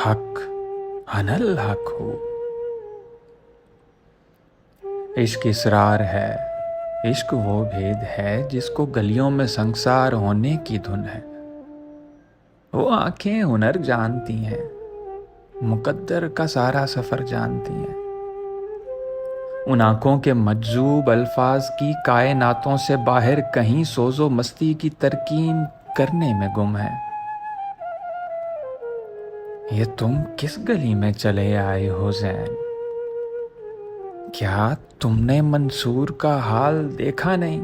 हक अनल हक हो। इश्क इसरार है, इश्क वो भेद है जिसको गलियों में संसार होने की धुन है। वो आंखें हुनर जानती हैं, मुकद्दर का सारा सफर जानती हैं। उन आंखों के मज्जूब अल्फाज की कायनातों से बाहर कहीं सोजो मस्ती की तरकीम करने में गुम है। ये तुम किस गली में चले आए हो ज़ैन? क्या तुमने मंसूर का हाल देखा नहीं?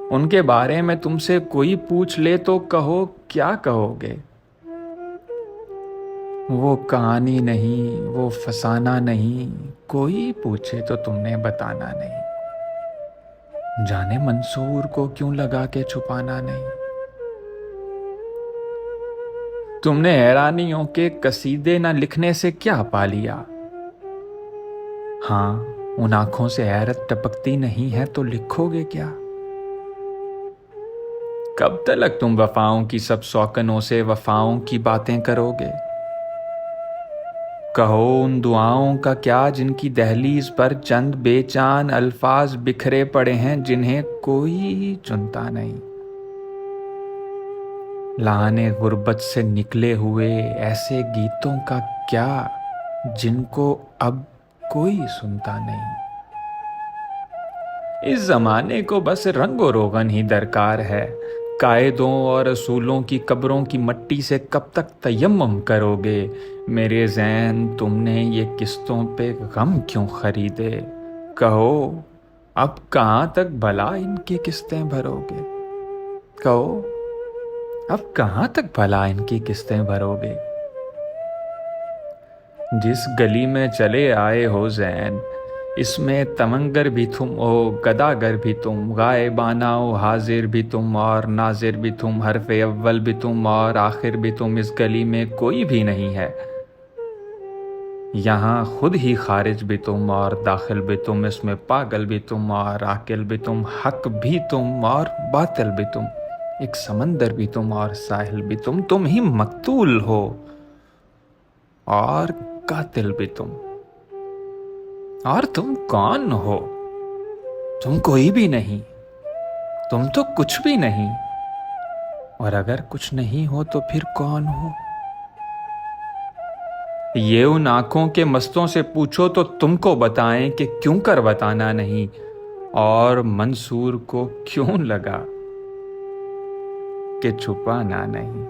उनके बारे में तुमसे कोई पूछ ले तो कहो, क्या कहोगे? वो कहानी नहीं, वो फसाना नहीं, कोई पूछे तो तुमने बताना नहीं। जाने मंसूर को क्यों लगा के छुपाना नहीं। तुमने हैरानियों के कसीदे ना लिखने से क्या पा लिया? हाँ, उन आंखों से हैरत टपकती नहीं है तो लिखोगे क्या? कब तक तुम वफाओं की सब शौकनों से वफाओं की बातें करोगे? कहो उन दुआओं का क्या जिनकी दहलीज पर चंद बेचान अल्फाज बिखरे पड़े हैं जिन्हें कोई चुनता नहीं। लाने गुर्बत से निकले हुए ऐसे गीतों का क्या जिनको अब कोई सुनता नहीं। इस जमाने को बस रंगो रोगन ही दरकार है। कायदों और असूलों की कब्रों की मट्टी से कब तक तयम्मुम करोगे? मेरे ज़ैन, तुमने ये किस्तों पे गम क्यों खरीदे? कहो अब कहाँ तक भला इनकी किस्तें भरोगे? कहो अब कहाँ तक भला इनकी किस्तें भरोगे? जिस गली में चले आए हो ज़ैन, इसमें तमंगर भी तुम हो, गदागर भी तुम, गायबाना हो, हाजिर भी तुम और नाजिर भी तुम, हरफ़े अव्वल भी तुम और आखिर भी तुम। इस गली में कोई भी नहीं है, यहाँ खुद ही खारिज भी तुम और दाखिल भी तुम। इसमें पागल भी तुम और आकिल भी तुम, हक भी तुम और बातिल भी तुम, एक समंदर भी तुम और साहिल भी तुम ही मकतूल हो और कातिल भी तुम। और तुम कौन हो? तुम कोई भी नहीं, तुम तो कुछ भी नहीं। और अगर कुछ नहीं हो तो फिर कौन हो? ये उन आंखों के मस्तों से पूछो तो तुमको बताएं कि क्यों कर बताना नहीं, और मंसूर को क्यों लगा कि छुपाना नहीं।